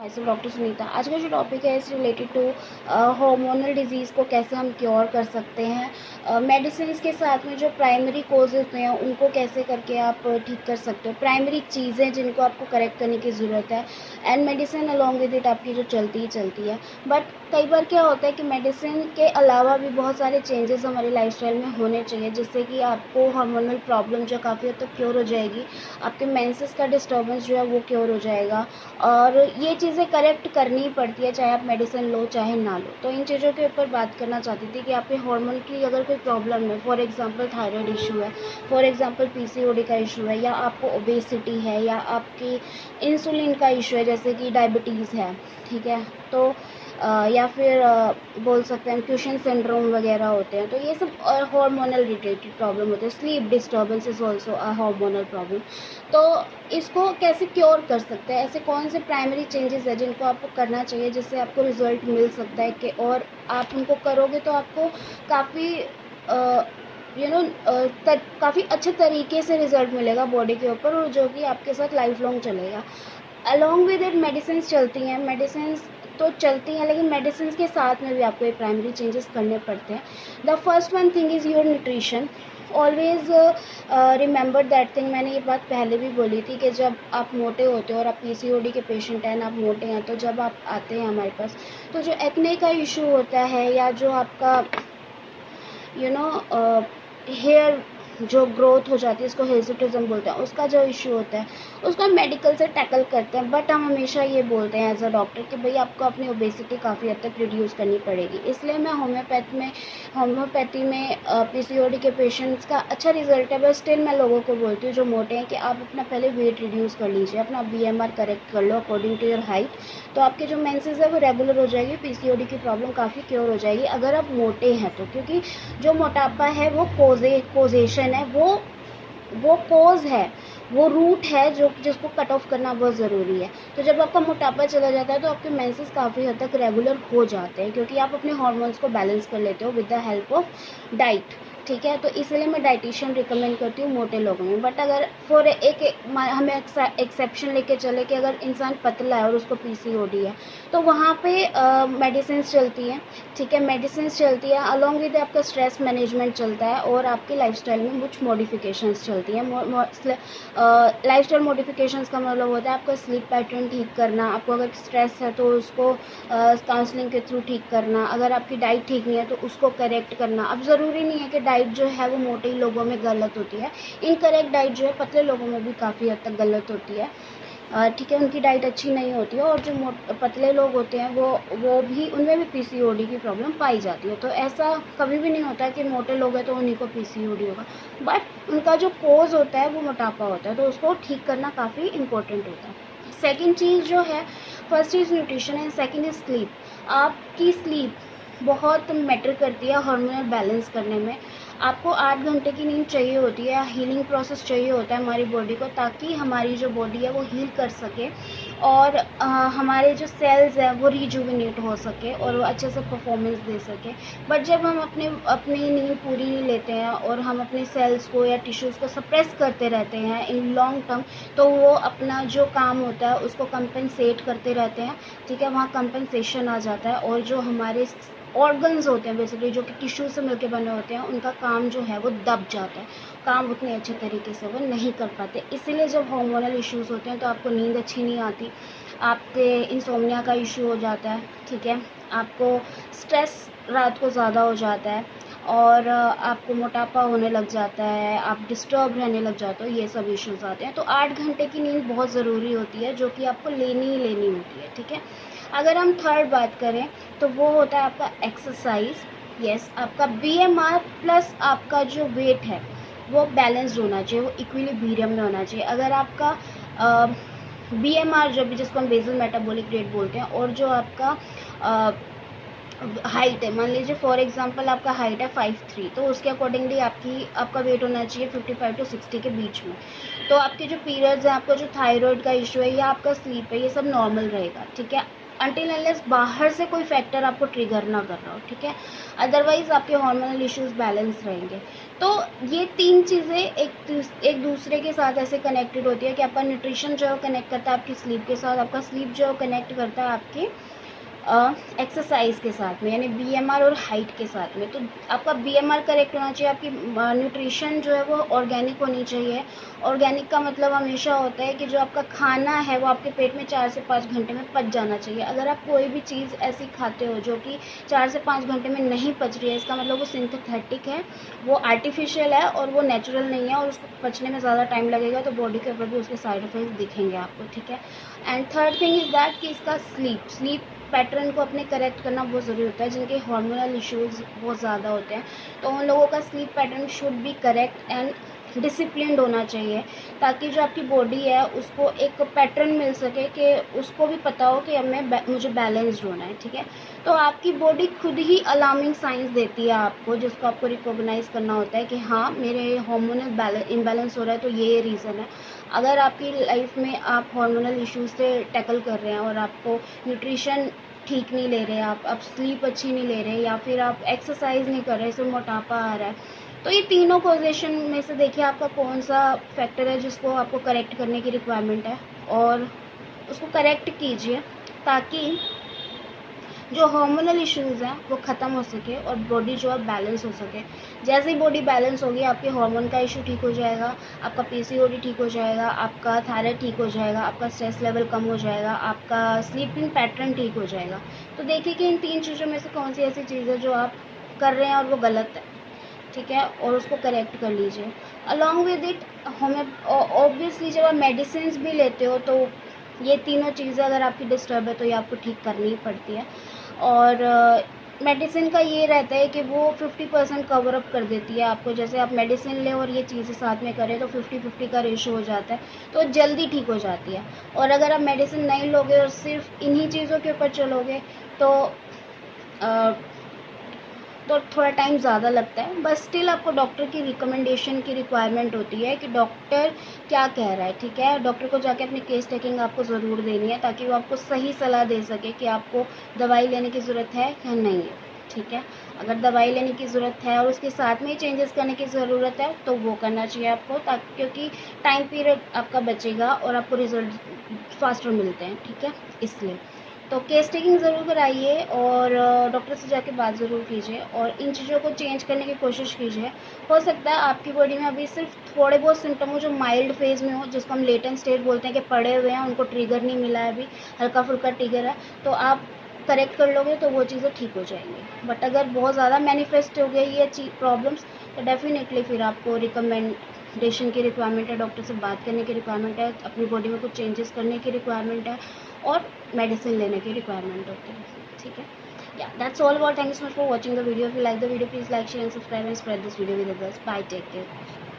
My doctor Sunita. आज का जो टॉपिक है इस रिलेटेड टू हार्मोनल डिजीज़ को कैसे हम क्योर कर सकते हैं, मेडिसिन के साथ में जो प्राइमरी कॉजेज़ हैं उनको कैसे करके आप ठीक कर सकते हो, प्राइमरी चीज़ें जिनको आपको करेक्ट करने की ज़रूरत है, and medicine along with it आपकी जो चलती ही चलती है। बट कई बार क्या होता है कि मेडिसिन के अलावा भी बहुत सारे चेंजेस हमारी लाइफस्टाइल में होने चाहिए, जिससे कि आपको हार्मोनल प्रॉब्लम जो काफ़ी हद तक क्योर हो जाएगी, आपके मेंसेस का डिस्टर्बेंस जो है वो क्योर हो जाएगा। और ये चीज़ें करेक्ट करनी ही पड़ती है, चाहे आप मेडिसिन लो चाहे ना लो। तो इन चीज़ों के ऊपर बात करना चाहती थी कि आपके हार्मोन की अगर कोई प्रॉब्लम है, फॉर एग्जांपल थायराइड इशू है, फॉर एग्जांपल पीसीओडी का इशू है, या आपको ओबेसिटी है, या आपकी इंसुलिन का इशू है जैसे कि डायबिटीज़ है, ठीक है, तो या फिर बोल सकते हैं क्यूशन सिंड्रोम वगैरह होते हैं, तो ये सब हार्मोनल रिलेटेड प्रॉब्लम होते हैं। Sleep disturbance is also a hormonal problem. तो इसको कैसे क्योर कर सकते हैं, ऐसे कौन से प्राइमरी चेंजेस हैं जिनको आपको करना चाहिए जिससे आपको रिजल्ट मिल सकता है कि, और आप उनको करोगे तो आपको काफ़ी काफ़ी अच्छे तरीके से रिजल्ट मिलेगा बॉडी के ऊपर, और जो कि आपके साथ लाइफ लॉन्ग चलेगा। अलॉन्ग विद इट मेडिसिन चलती हैं, मेडिसिन तो चलती हैं, लेकिन मेडिसिन के साथ में भी आपको ये प्राइमरी चेंजेस करने पड़ते हैं। The first one thing is your nutrition. Always remember that thing. मैंने ये बात पहले भी बोली थी कि जब आप मोटे होते हो और आप पीसीओडी के पेशेंट हैं, आप मोटे हैं, तो जब आप आते हैं हमारे पास, तो जो एक्ने का इशू होता है, या जो आपका हेयर जो ग्रोथ हो जाती है, इसको हिर्सुटिज्म बोलते हैं, उसका जो इशू होता है उसको हम मेडिकल से टैकल करते हैं। बट हम हमेशा ये बोलते हैं एज अ डॉक्टर कि भाई आपको अपनी ओबेसिटी काफ़ी हद तक रिड्यूस करनी पड़ेगी। इसलिए मैं होम्योपैथी में पीसीओडी के पेशेंट्स का अच्छा रिजल्ट है, बट स्टिल मैं लोगों को बोलती हूँ जो मोटे हैं कि आप अपना पहले वेट रिड्यूस कर लीजिए, अपना बीएमआर करेक्ट कर लो अकॉर्डिंग टू योर हाइट, तो आपके जो मेंसेस है वो रेगुलर हो जाएगी, पीसीओडी की प्रॉब्लम काफ़ी क्योर हो जाएगी अगर आप मोटे हैं तो। क्योंकि जो मोटापा है वो कोजेशन है, वो कोज है, वो रूट है जो जिसको कट ऑफ करना बहुत ज़रूरी है। तो जब आपका मोटापा चला जाता है तो आपके मेंसेस काफ़ी हद तक रेगुलर हो जाते हैं, क्योंकि आप अपने हार्मोन्स को बैलेंस कर लेते हो with the help of diet, ठीक है। तो इसलिए मैं डाइटिशियन रिकमेंड करती हूँ मोटे लोगों में। बट अगर हमें एक्सेप्शन लेके चले कि अगर इंसान पतला है और उसको पीसीओडी है, तो वहाँ पे मेडिसिन चलती हैं, ठीक है, मेडिसिन चलती है, अलॉन्ग विद आपका स्ट्रेस मैनेजमेंट चलता है, और आपकी लाइफस्टाइल में कुछ मॉडिफिकेशंस चलती हैं। लाइफस्टाइल मॉडिफिकेशंस का मतलब होता है आपका स्लीप पैटर्न ठीक करना, आपको अगर स्ट्रेस है तो उसको काउंसलिंग के थ्रू ठीक करना, अगर आपकी डाइट ठीक नहीं है तो उसको करेक्ट करना। अब ज़रूरी नहीं है कि डाइट जो है वो मोटे लोगों में गलत होती है, इनकरेक्ट डाइट जो है पतले लोगों में भी काफ़ी हद तक गलत होती है, ठीक है, उनकी डाइट अच्छी नहीं होती है, और जो पतले लोग होते हैं वो भी, उनमें भी पीसीओडी की प्रॉब्लम पाई जाती है। तो ऐसा कभी भी नहीं होता कि मोटे लोग हैं तो उन्हीं को पीसीओडी होगा, बट उनका जो कोज होता है वो मोटापा होता है, तो उसको ठीक करना काफ़ी इंपॉर्टेंट होता है। सेकेंड चीज़ जो है, first is nutrition and second is sleep. आपकी स्लीप बहुत मैटर करती है हार्मोनल बैलेंस करने में। आपको 8 घंटे की नींद चाहिए होती है, हीलिंग प्रोसेस चाहिए होता है हमारी बॉडी को, ताकि हमारी जो बॉडी है वो हील कर सके, और हमारे जो सेल्स हैं वो रिजुविनेट हो सके, और वो अच्छे से परफॉर्मेंस दे सके। बट जब हम अपनी नींद पूरी नहीं लेते हैं और हम अपने सेल्स को या टिश्यूज़ को सप्रेस करते रहते हैं इन लॉन्ग टर्म, तो वो अपना जो काम होता है उसको कंपनसेट करते रहते हैं, ठीक है, वहाँ कंपनसेशन आ जाता है, और जो हमारे ऑर्गन्स होते हैं बेसिकली जो कि टिश्यू से मिलके बने होते हैं, उनका काम जो है वो दब जाता है, काम उतने अच्छे तरीके से वो नहीं कर पाते। इसीलिए जब हार्मोनल इश्यूज़ होते हैं तो आपको नींद अच्छी नहीं आती, आपके इंसोम्निया का इशू हो जाता है, ठीक है, आपको स्ट्रेस रात को ज़्यादा हो जाता है, और आपको मोटापा होने लग जाता है, आप डिस्टर्ब रहने लग जाते हो, ये सब इश्यूज़ आते हैं। तो 8 घंटे की नींद बहुत ज़रूरी होती है, जो कि आपको लेनी ही लेनी होती है, ठीक है। अगर हम थर्ड बात करें तो वो होता है आपका एक्सरसाइज। यस, आपका बीएमआर प्लस आपका जो वेट है वो बैलेंस्ड होना चाहिए, वो इक्विलिब्रियम में होना चाहिए। अगर आपका बीएमआर जो भी, जिसको हम बेसल मेटाबॉलिक रेट बोलते हैं, और जो आपका हाइट है, मान लीजिए फॉर एग्जांपल आपका हाइट है 5'3", तो उसके अकॉर्डिंगली आपका वेट होना चाहिए 55 to 60 के बीच में। तो आपके जो पीरियड्स हैं, आपका जो थायराइड का इशू है, या आपका स्लीप है, ये सब नॉर्मल रहेगा, ठीक है। अनटिल अनलेस बाहर से कोई फैक्टर आपको ट्रिगर ना कर रहा हो, ठीक है। अदरवाइज आपके हार्मोनल इश्यूज बैलेंस रहेंगे। तो ये 3 चीज़ें एक दूसरे के साथ ऐसे कनेक्टेड होती है कि आपका न्यूट्रिशन जो है कनेक्ट करता है आपकी स्लीप के साथ, आपका स्लीप जो है कनेक्ट करता है आपकी एक्सरसाइज के साथ में, यानी बीएमआर और हाइट के साथ में। तो आपका बीएमआर करेक्ट होना चाहिए, आपकी न्यूट्रिशन जो है वो ऑर्गेनिक होनी चाहिए। ऑर्गेनिक का मतलब हमेशा होता है कि जो आपका खाना है वो आपके पेट में 4 से 5 घंटे में पच जाना चाहिए। अगर आप कोई भी चीज़ ऐसी खाते हो जो कि 4 से 5 घंटे में नहीं पच रही है, इसका मतलब वो सिंथेटिक है, वो आर्टिफिशियल है और वो नेचुरल नहीं है, और उसको पचने में ज़्यादा टाइम लगेगा, तो बॉडी के ऊपर भी उसके साइड इफेक्ट्स दिखेंगे आपको, ठीक है। And third thing is that कि इसका स्लीप पैटर्न को अपने करेक्ट करना बहुत ज़रूरी होता है। जिनके हार्मोनल इश्यूज़ बहुत ज़्यादा होते हैं, तो उन लोगों का sleep pattern should be correct and disciplined होना चाहिए, ताकि जो आपकी बॉडी है उसको एक पैटर्न मिल सके कि उसको भी पता हो कि अब मुझे बैलेंस्ड होना है, ठीक है। तो आपकी बॉडी खुद ही अलार्मिंग साइंस देती है आपको, जिसको आपको रिकॉग्नाइज़ करना होता है कि हाँ, मेरे हार्मोनल इम्बैलेंस हो रहा है, तो ये रीज़न है। अगर आपकी लाइफ में आप हार्मोनल इश्यूज से टैकल कर रहे हैं और आपको न्यूट्रिशन ठीक नहीं ले रहे, आप स्लीप अच्छी नहीं ले रहे, या फिर आप एक्सरसाइज नहीं कर रहे, इसमें मोटापा आ रहा है, तो ये तीनों कॉजेशन में से देखिए आपका कौन सा फैक्टर है जिसको आपको करेक्ट करने की रिक्वायरमेंट है, और उसको करेक्ट कीजिए ताकि जो हार्मोनल इश्यूज़ हैं वो ख़त्म हो सके और बॉडी जो है बैलेंस हो सके। जैसे ही बॉडी बैलेंस होगी, आपके हार्मोन का इशू ठीक हो जाएगा, आपका पीसीओडी ठीक हो जाएगा, आपका थायराइड ठीक हो जाएगा, आपका स्ट्रेस लेवल कम हो जाएगा, आपका स्लीपिंग पैटर्न ठीक हो जाएगा। तो देखिए कि इन 3 चीज़ों में से कौन सी ऐसी चीज़ है जो आप कर रहे हैं और वो गलत है, ठीक है, और उसको करेक्ट कर लीजिए। अलॉन्ग विद इट हमें ऑब्वियसली जब आप मेडिसिन भी लेते हो, तो ये तीनों चीज़ें अगर आपकी डिस्टर्ब है तो ये आपको ठीक करनी ही पड़ती है। और मेडिसिन का ये रहता है कि वो 50% कवर अप कर देती है आपको। जैसे आप मेडिसिन लें और ये चीज़ें साथ में करें तो 50-50 का रेशो हो जाता है, तो जल्दी ठीक हो जाती है। और अगर आप मेडिसिन नहीं लोगे और सिर्फ इन्हीं चीज़ों के ऊपर चलोगे तो थोड़ा टाइम ज़्यादा लगता है, बट स्टिल आपको डॉक्टर की रिकमेंडेशन की रिक्वायरमेंट होती है कि डॉक्टर क्या कह रहा है, ठीक है। डॉक्टर को जाके अपनी केस टेकिंग आपको ज़रूर देनी है, ताकि वो आपको सही सलाह दे सके कि आपको दवाई लेने की ज़रूरत है या नहीं है, ठीक है। अगर दवाई लेने की ज़रूरत है और उसके साथ में ही चेंजेस करने की ज़रूरत है तो वो करना चाहिए आपको, ताकि क्योंकि टाइम पीरियड आपका बचेगा और आपको रिजल्ट फास्टर मिलते हैं, ठीक है, इसलिए। तो केस टेकिंग ज़रूर कराइए और डॉक्टर से जाके बात ज़रूर कीजिए और इन चीज़ों को चेंज करने की कोशिश कीजिए। हो सकता है आपकी बॉडी में अभी सिर्फ थोड़े बहुत सिम्टम हो जो माइल्ड फेज़ में हो, जिसको हम लेटेंट स्टेट बोलते हैं कि पड़े हुए हैं, उनको ट्रिगर नहीं मिला है, अभी हल्का फुल्का ट्रिगर है, तो आप करेक्ट कर लोगे तो वो चीज़ें ठीक हो जाएंगी। बट अगर बहुत ज़्यादा मैनिफेस्ट हो गई ये प्रॉब्लम्स, तो डेफिनेटली फिर आपको रिकमेंडेशन की रिक्वायरमेंट है, डॉक्टर से बात करने की रिक्वायरमेंट है, अपनी बॉडी में कुछ चेंजेस करने की रिक्वायरमेंट है और मेडिसिन लेने की रिक्वायरमेंट होती है, ठीक है। Yeah, that's all about. Thank you so much for watching the video. If you like the video, please like, share and subscribe and spread this video with others. Bye, take care.